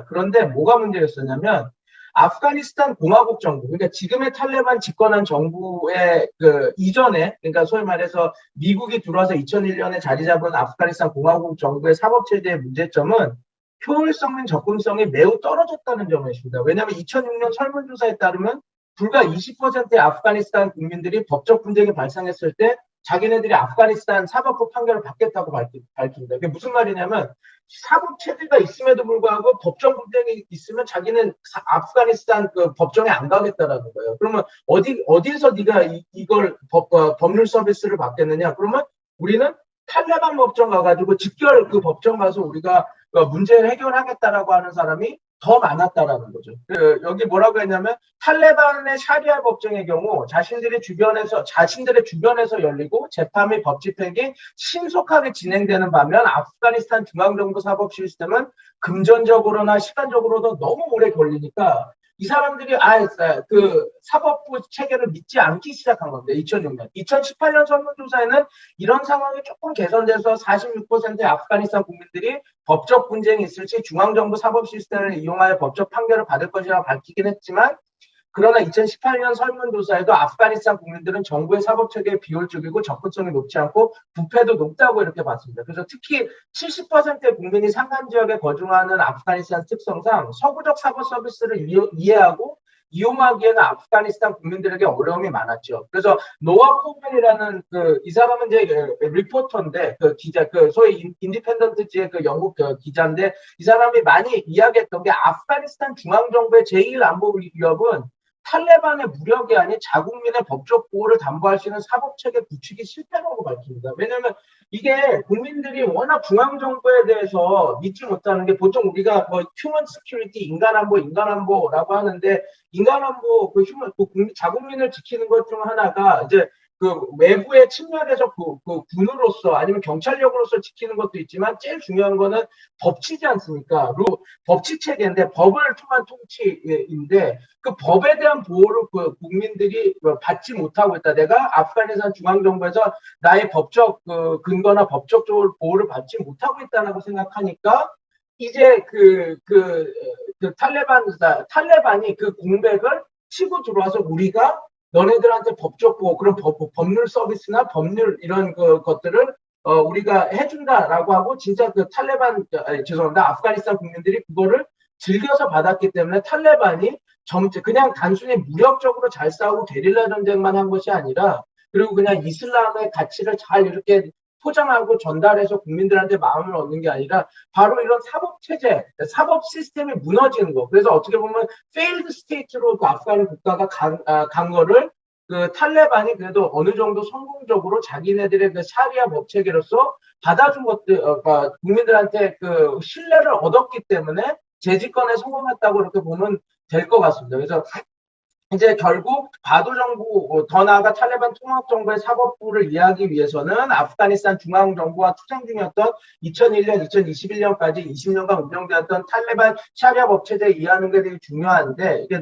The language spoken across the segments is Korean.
그런데 뭐가 문제였었냐면 아프가니스탄 공화국 정부, 그러니까 지금의 탈레반 집권한 정부의 그 이전에, 그러니까 소위 말해서 미국이 들어와서 2001년에 자리 잡은 아프가니스탄 공화국 정부의 사법체제의 문제점은 효율성 및 접근성이 매우 떨어졌다는 점이었습니다. 왜냐하면 2006년 설문조사에 따르면 불과 20%의 아프가니스탄 국민들이 법적 분쟁이 발생했을 때 자기네들이 아프가니스탄 사법부 판결을 받겠다고 밝힙니다. 그게 무슨 말이냐면 사법 체제가 있음에도 불구하고 법정 분쟁이 있으면 자기는 아프가니스탄 그 법정에 안 가겠다라는 거예요. 그러면 어디에서 네가 이걸 법률 서비스를 받겠느냐? 그러면 우리는 탈레반 법정 가가지고 직결 그 법정 가서 우리가 문제를 해결하겠다라고 하는 사람이 더 많았다라는 거죠. 여기 뭐라고 했냐면 탈레반의 샤리아 법정의 경우 자신들의 주변에서 열리고 재판 및 법 집행이 신속하게 진행되는 반면 아프가니스탄 중앙정부 사법 시스템은 금전적으로나 시간적으로도 너무 오래 걸리니까 이 사람들이 그 사법부 체계를 믿지 않기 시작한 겁니다. 2006년. 2018년 설문조사에는 이런 상황이 조금 개선돼서 46%의 아프가니스탄 국민들이 법적 분쟁이 있을 시 중앙정부 사법 시스템을 이용하여 법적 판결을 받을 것이라고 밝히긴 했지만 그러나 2018년 설문조사에도 아프가니스탄 국민들은 정부의 사법체계에 비효율적이고 접근성이 높지 않고 부패도 높다고 이렇게 봤습니다. 그래서 특히 70%의 국민이 산간지역에 거주하는 아프가니스탄 특성상 서구적 사법 서비스를 이해하고 이용하기에는 아프가니스탄 국민들에게 어려움이 많았죠. 그래서 노아 코벤이라는 이 사람은 이제 리포터인데 기자 소위 인디펜던트지의 영국 기자인데 이 사람이 많이 이야기했던 게 아프가니스탄 중앙정부의 제1 안보 위협은 탈레반의 무력이 아닌 자국민의 법적 보호를 담보할 수 있는 사법체계 구축이 실패라고 밝힙니다. 왜냐하면 이게 국민들이 워낙 중앙정부에 대해서 믿지 못하는 게 보통 우리가 휴먼 시큐리티, 인간안보라고 하는데 인간안보, 자국민을 지키는 것 중 하나가 이제 외부의 침략에서 군으로서 아니면 경찰력으로서 지키는 것도 있지만 제일 중요한 거는 법치지 않습니까? 법치 체계인데 법을 통한 통치인데 그 법에 대한 보호를 국민들이 받지 못하고 있다. 내가 아프가니스탄 중앙정부에서 나의 법적 근거나 법적적으로 보호를 받지 못하고 있다고 생각하니까 이제 탈레반이 그 공백을 치고 들어와서 우리가 너네들한테 법적 보호, 그런 법률 서비스나 법률 이런 것들을 우리가 해준다라고 하고 진짜 죄송합니다. 아프가니스탄 국민들이 그거를 즐겨서 받았기 때문에 탈레반이 그냥 단순히 무력적으로 잘 싸우고 게릴라 전쟁만 한 것이 아니라 그리고 그냥 이슬람의 가치를 잘 이렇게 포장하고 전달해서 국민들한테 마음을 얻는 게 아니라 바로 이런 사법체제, 사법 시스템이 무너지는 거. 그래서 어떻게 보면 failed state로 아프간 국가가 간 거를 탈레반이 그래도 어느 정도 성공적으로 자기네들의 샤리아 법체계로서 받아준 것들, 국민들한테 신뢰를 얻었기 때문에 재집권에 성공했다고 이렇게 보면 될 것 같습니다. 그래서 이제 결국 바도 정부, 더 나아가 탈레반 통합정부의 사법부를 이해하기 위해서는 아프가니스탄 중앙정부와 투쟁 중이었던 2001년, 2021년까지 20년간 운영되었던 탈레반 샤리아 법체제를 이해하는 게 되게 중요한데, 이게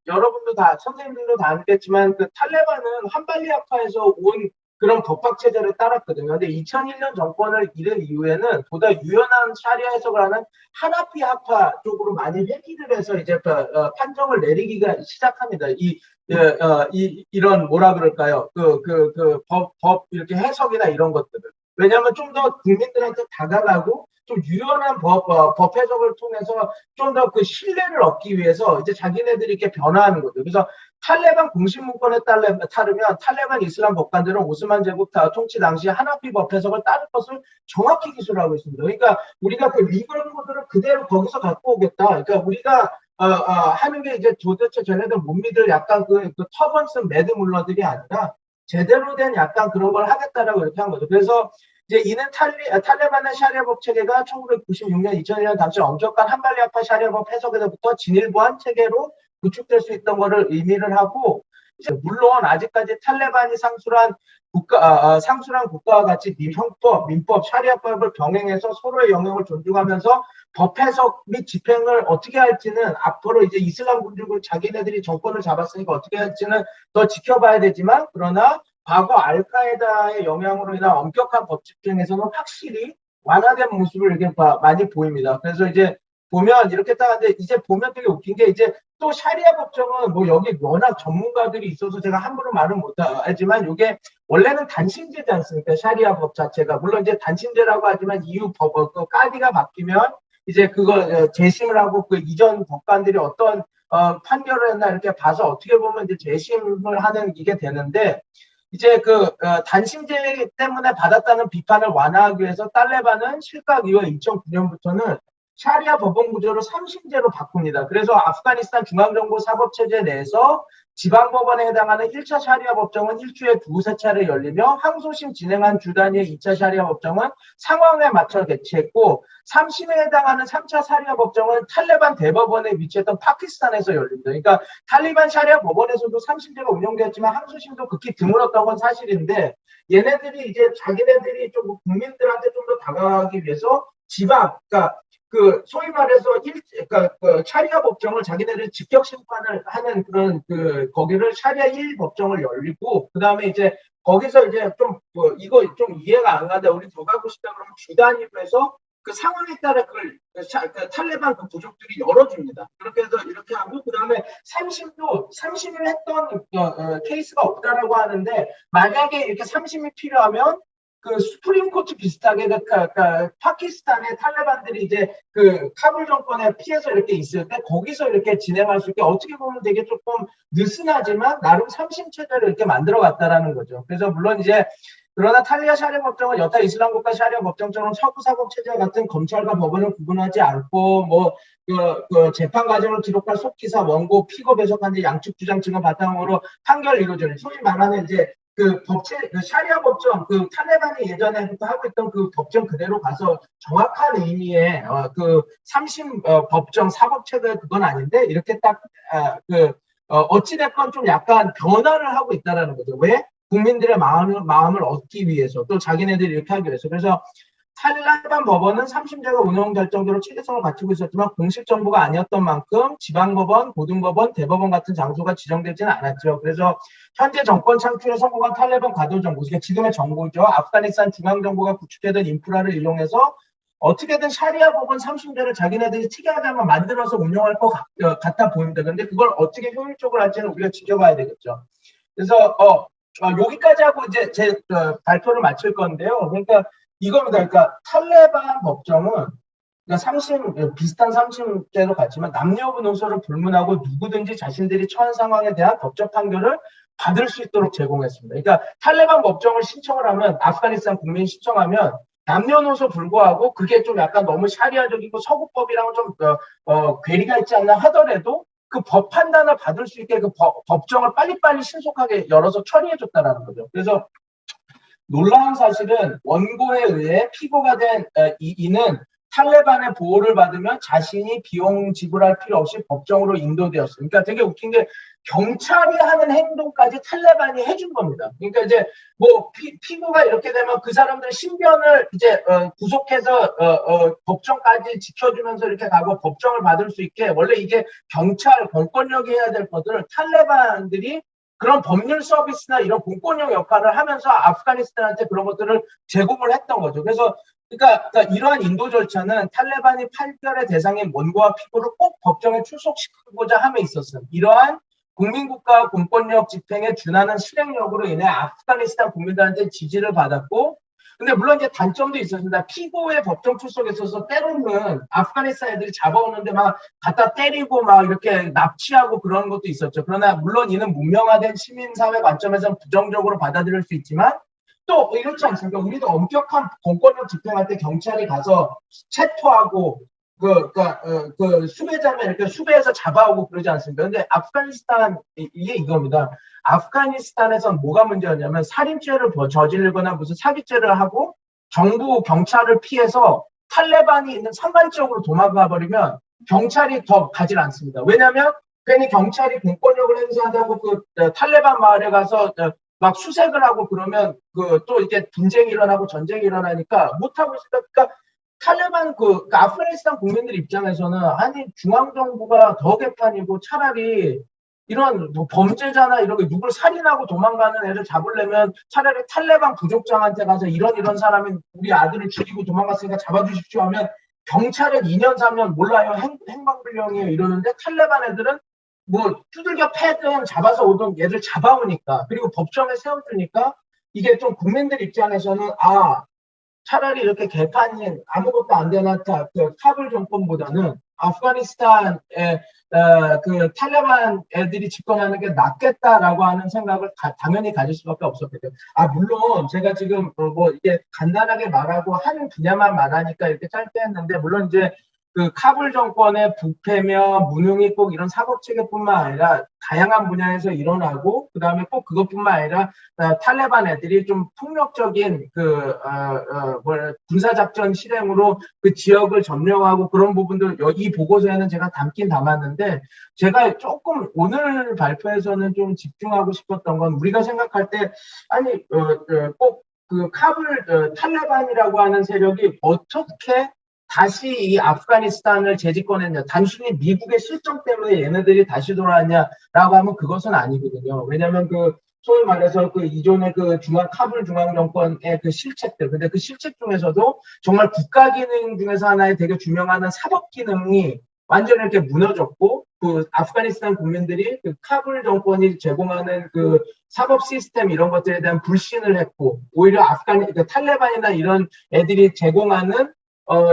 여러분도 선생님들도 다 알겠지만, 탈레반은 한발리아파에서 온 그런 법학체제를 따랐거든요. 근데 2001년 정권을 잃은 이후에는 보다 유연한 샤리아 해석을 하는 하나피 학파 쪽으로 많이 회귀를 해서 이제 판정을 내리기가 시작합니다. 이런 뭐라 그럴까요? 법 이렇게 해석이나 이런 것들을. 왜냐하면 좀 더 국민들한테 다가가고 좀 유연한 법 해석을 통해서 좀 더 신뢰를 얻기 위해서 이제 자기네들이 이렇게 변화하는 거죠. 그래서 탈레반 공식 문건에 따르면 탈레반 이슬람 법관들은 오스만 제국 통치 당시 하나피 법 해석을 따를 것을 정확히 기술하고 있습니다. 그러니까 우리가 리걸 코드를 그대로 거기서 갖고 오겠다. 그러니까 우리가 하는 게 이제 도대체 쟤네들 못 믿을 약간 터번스 매드물러들이 아니라 제대로 된 약간 그런 걸 하겠다라고 이렇게 한 거죠. 그래서 이제 이는 탈레반의 샤리아법 체계가 1996년, 2001년 당시 엄격한 한발리아파 샤리아법 해석에서부터 진일보한 체계로 구축될 수 있던 것을 의미를 하고, 물론 아직까지 탈레반이 상술한 국가와 같이 민법, 샤리아법을 병행해서 서로의 영역을 존중하면서 법 해석 및 집행을 어떻게 할지는 앞으로 이제 이슬람 군주국 자기네들이 정권을 잡았으니까 어떻게 할지는 더 지켜봐야 되지만, 그러나 과거 알카에다의 영향으로 인한 엄격한 법 집행에서는 확실히 완화된 모습을 이렇게 많이 보입니다. 그래서 이제 보면 이렇게 딱 하는데 이제 보면 되게 웃긴 게 이제 또 샤리아 법정은 뭐 여기 워낙 전문가들이 있어서 제가 함부로 말은 못하지만 이게 원래는 단신제지 않습니까? 샤리아 법 자체가. 물론 이제 단신제라고 하지만 이후 법, 그 까디가 바뀌면 이제 그거 재심을 하고 그 이전 법관들이 어떤 판결을 했나 이렇게 봐서 어떻게 보면 이제 재심을 하는 이게 되는데 이제 단신제 때문에 받았다는 비판을 완화하기 위해서 탈레반은 실각 이후 2009년부터는 샤리아 법원 구조를 3심제로 바꿉니다. 그래서 아프가니스탄 중앙정부 사법체제 내에서 지방법원에 해당하는 1차 샤리아 법정은 일주일에 두세 차례 열리며 항소심 진행한 주 단위의 2차 샤리아 법정은 상황에 맞춰 개최했고 3심에 해당하는 3차 샤리아 법정은 탈레반 대법원에 위치했던 파키스탄에서 열립니다. 그러니까 탈리반 샤리아 법원에서도 3심제가 운영되었지만 항소심도 극히 드물었던 건 사실인데 얘네들이 이제 자기네들이 좀 국민들한테 좀 더 다가가기 위해서 그러니까 소위 말해서 샤리아 법정을 자기네들 직격 심판을 하는 그런 거기를 샤리아 1 법정을 열리고 그 다음에 이제 거기서 이제 이거 좀 이해가 안 가는데 우리 더 가고 싶다 그러면 주 단위로 해서 그 상황에 따라 탈레반 부족들이 열어줍니다. 그렇게 해서 이렇게 하고 그 다음에 3심을 했던 케이스가 없다라고 하는데 만약에 이렇게 3심이 필요하면 수프림 코트 비슷하게 파키스탄의 탈레반들이 이제 카불 정권에 피해서 이렇게 있을 때 거기서 이렇게 진행할 수 있게 어떻게 보면 되게 조금 느슨하지만 나름 3심 체제를 이렇게 만들어 갔다라는 거죠. 그래서 물론 이제 그러나 탈리아 샤리아 법정은 여타 이슬람 국가 샤리아 법정처럼 서구 사법 체제 같은 검찰과 법원을 구분하지 않고 재판 과정을 기록할 속기사, 원고, 피고 배석한 뒤 양측 주장 증언 바탕으로 판결 이루어지는 소위 말하는 이제 샤리아 법정, 탈레반이 예전에부터 하고 있던 그 법정 그대로 가서 정확한 의미의, 3심, 법정, 사법체계 그건 아닌데, 이렇게 어찌됐건 좀 약간 변화를 하고 있다라는 거죠. 왜? 국민들의 마음을 얻기 위해서, 또 자기네들이 이렇게 하기 위해서. 그래서 탈레반 법원은 3심제가 운영될 정도로 체계성을 갖추고 있었지만 공식 정부가 아니었던 만큼 지방법원, 고등법원, 대법원 같은 장소가 지정되지는 않았죠. 그래서 현재 정권 창출에 성공한 탈레반 가도정부, 그러니까 지금의 정부죠. 아프가니스탄 중앙정부가 구축해둔 인프라를 이용해서 어떻게든 샤리아 법원 3심제를 자기네들이 특이하게 한번 만들어서 운영할 것 같아 보입니다. 그런데 그걸 어떻게 효율적으로 할지는 우리가 지켜봐야 되겠죠. 그래서 여기까지 하고 이제 제 발표를 마칠 건데요. 그러니까 이겁니다. 그러니까 탈레반 법정은 비슷한 3심제도 같지만 남녀노소를 불문하고 누구든지 자신들이 처한 상황에 대한 법적 판결을 받을 수 있도록 제공했습니다. 그러니까 탈레반 법정을 신청을 하면 아프가니스탄 국민이 신청하면 남녀노소 불구하고 그게 좀 약간 너무 샤리아적이고 서구법이랑은 좀 괴리가 있지 않나 하더라도 그 법 판단을 받을 수 있게 법정을 빨리빨리 신속하게 열어서 처리해줬다라는 거죠. 그래서 놀라운 사실은 원고에 의해 피고가 된 이는 탈레반의 보호를 받으면 자신이 비용 지불할 필요 없이 법정으로 인도되었어요. 그러니까 되게 웃긴 게 경찰이 하는 행동까지 탈레반이 해준 겁니다. 그러니까 이제 피고가 이렇게 되면 그 사람들 신변을 이제 구속해서 법정까지 지켜주면서 이렇게 가고 법정을 받을 수 있게 원래 이게 경찰 공권력이 해야 될 것들을 탈레반들이 그런 법률 서비스나 이런 공권력 역할을 하면서 아프가니스탄한테 그런 것들을 제공을 했던 거죠. 그러니까 이러한 인도 절차는 탈레반이 판결의 대상인 원고와 피고를 꼭 법정에 출석시키고자 함에 있었어요. 이러한 국민국가 공권력 집행에 준하는 실행력으로 인해 아프가니스탄 국민들한테 지지를 받았고 근데 물론 이제 단점도 있었습니다. 피고의 법정 출석에 있어서 때로는 아프가니스탄 애들이 잡아오는데 막 갖다 때리고 막 이렇게 납치하고 그런 것도 있었죠. 그러나 물론 이는 문명화된 시민사회 관점에서는 부정적으로 받아들일 수 있지만 또 이렇지 않습니까? 우리도 엄격한 공권력 집행할 때 경찰이 가서 체포하고 수배자면 이렇게 수배해서 잡아오고 그러지 않습니까? 근데 아프가니스탄, 이게 이겁니다. 아프가니스탄에선 뭐가 문제였냐면 살인죄를 저지르거나 무슨 사기죄를 하고 정부 경찰을 피해서 탈레반이 있는 산간 지역으로 도망가 버리면 경찰이 더 가질 않습니다. 왜냐하면 괜히 경찰이 공권력을 행사한다고 탈레반 마을에 가서 막 수색을 하고 그러면 또 이렇게 분쟁이 일어나고 전쟁이 일어나니까 못하고 있으니까 그러니까 탈레반 아프가니스탄 국민들 입장에서는 아니 중앙정부가 더 개판이고 차라리 이런 범죄자나 이런 게 누굴 살인하고 도망가는 애를 잡으려면 차라리 탈레반 부족장한테 가서 이런 사람이 우리 아들을 죽이고 도망갔으니까 잡아주십시오 하면 경찰은 2년, 3년 몰라요. 행방불명이에요. 이러는데 탈레반 애들은 뭐 두들겨 패든 잡아서 오든 얘들 잡아오니까 그리고 법정에 세워주니까 이게 좀 국민들 입장에서는 차라리 이렇게 개판이 아무것도 안 되는 그 카불 정권보다는 아프가니스탄에 그 탈레반 애들이 집권하는 게 낫겠다라고 하는 생각을 당연히 가질 수밖에 없었거든요. 물론 제가 지금 뭐 이게 간단하게 말하고 한 분야만 말하니까 이렇게 짧게 했는데 물론 이제 그 카불 정권의 부패며 무능이 꼭 이런 사법 체계뿐만 아니라 다양한 분야에서 일어나고 그다음에 꼭 그것뿐만 아니라 탈레반 애들이 좀 폭력적인 군사 작전 실행으로 그 지역을 점령하고 그런 부분들 이 보고서에는 제가 담긴 담았는데 제가 조금 오늘 발표에서는 좀 집중하고 싶었던 건 우리가 생각할 때 꼭 그 카불 탈레반이라고 하는 세력이 어떻게 다시 이 아프가니스탄을 재집권했냐, 단순히 미국의 실정 때문에 얘네들이 다시 돌아왔냐라고 하면 그것은 아니거든요. 왜냐하면 소위 말해서 이전에 카불 중앙 정권의 그 실책들, 근데 그 실책 중에서도 정말 국가 기능 중에서 하나의 되게 중요한 사법 기능이 완전히 이렇게 무너졌고, 아프가니스탄 국민들이 카불 정권이 제공하는 사법 시스템 이런 것들에 대한 불신을 했고, 오히려 탈레반이나 이런 애들이 제공하는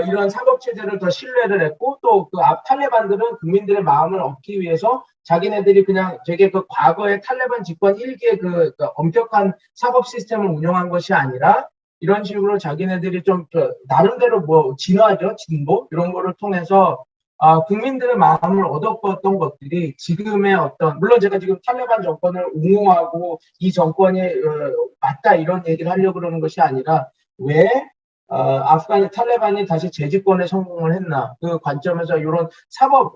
이런 사법체제를 더 신뢰를 했고 또 탈레반들은 국민들의 마음을 얻기 위해서 자기네들이 그냥 되게 과거의 탈레반 집권 일기의 엄격한 사법 시스템을 운영한 것이 아니라 이런 식으로 자기네들이 좀 나름대로 뭐 진화죠, 진보 이런 거를 통해서 국민들의 마음을 얻었던 것들이 지금의 물론 제가 지금 탈레반 정권을 옹호하고 이 정권이 맞다 이런 얘기를 하려고 그러는 것이 아니라 왜 아프간 탈레반이 다시 재집권에 성공을 했나 그 관점에서 이런 사법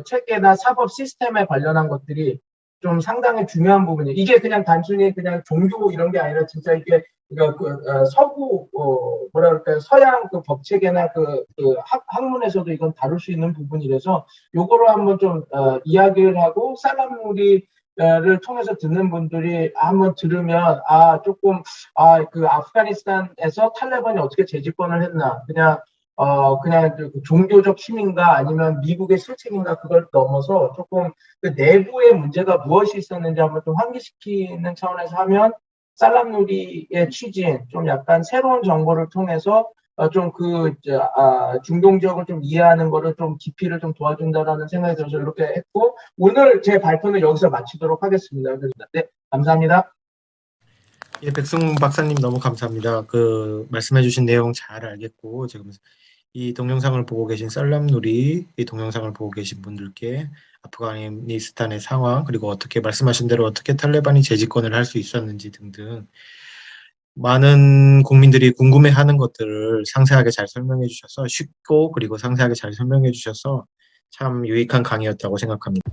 체계나 사법 시스템에 관련한 것들이 좀 상당히 중요한 부분이에요. 이게 그냥 단순히 그냥 종교 이런 게 아니라 진짜 이게 서구 서양 법 체계나 학문에서도 이건 다룰 수 있는 부분이라서 요거를 한번 좀 이야기를 하고 살람누리 를 통해서 듣는 분들이 한번 들으면 조금 아프가니스탄에서 탈레반이 어떻게 재집권을 했나 그냥 종교적 힘인가 아니면 미국의 실책인가 그걸 넘어서 조금 내부의 문제가 무엇이 있었는지 한번 좀 환기시키는 차원에서 하면 살람누리의 취지인 좀 약간 새로운 정보를 통해서 중동 지역을 좀 이해하는 거를 좀 깊이를 좀 도와준다라는 생각이 들어서 이렇게 했고, 오늘 제 발표는 여기서 마치도록 하겠습니다. 네, 감사합니다. 예, 백승문 박사님 너무 감사합니다. 말씀해주신 내용 잘 알겠고, 지금 이 동영상을 보고 계신 살람누리, 이 동영상을 보고 계신 분들께 아프가니스탄의 상황, 그리고 어떻게 말씀하신 대로 어떻게 탈레반이 재집권을 할 수 있었는지 등등 많은 국민들이 궁금해하는 것들을 상세하게 잘 설명해 주셔서 쉽고 그리고 상세하게 잘 설명해 주셔서 참 유익한 강의였다고 생각합니다.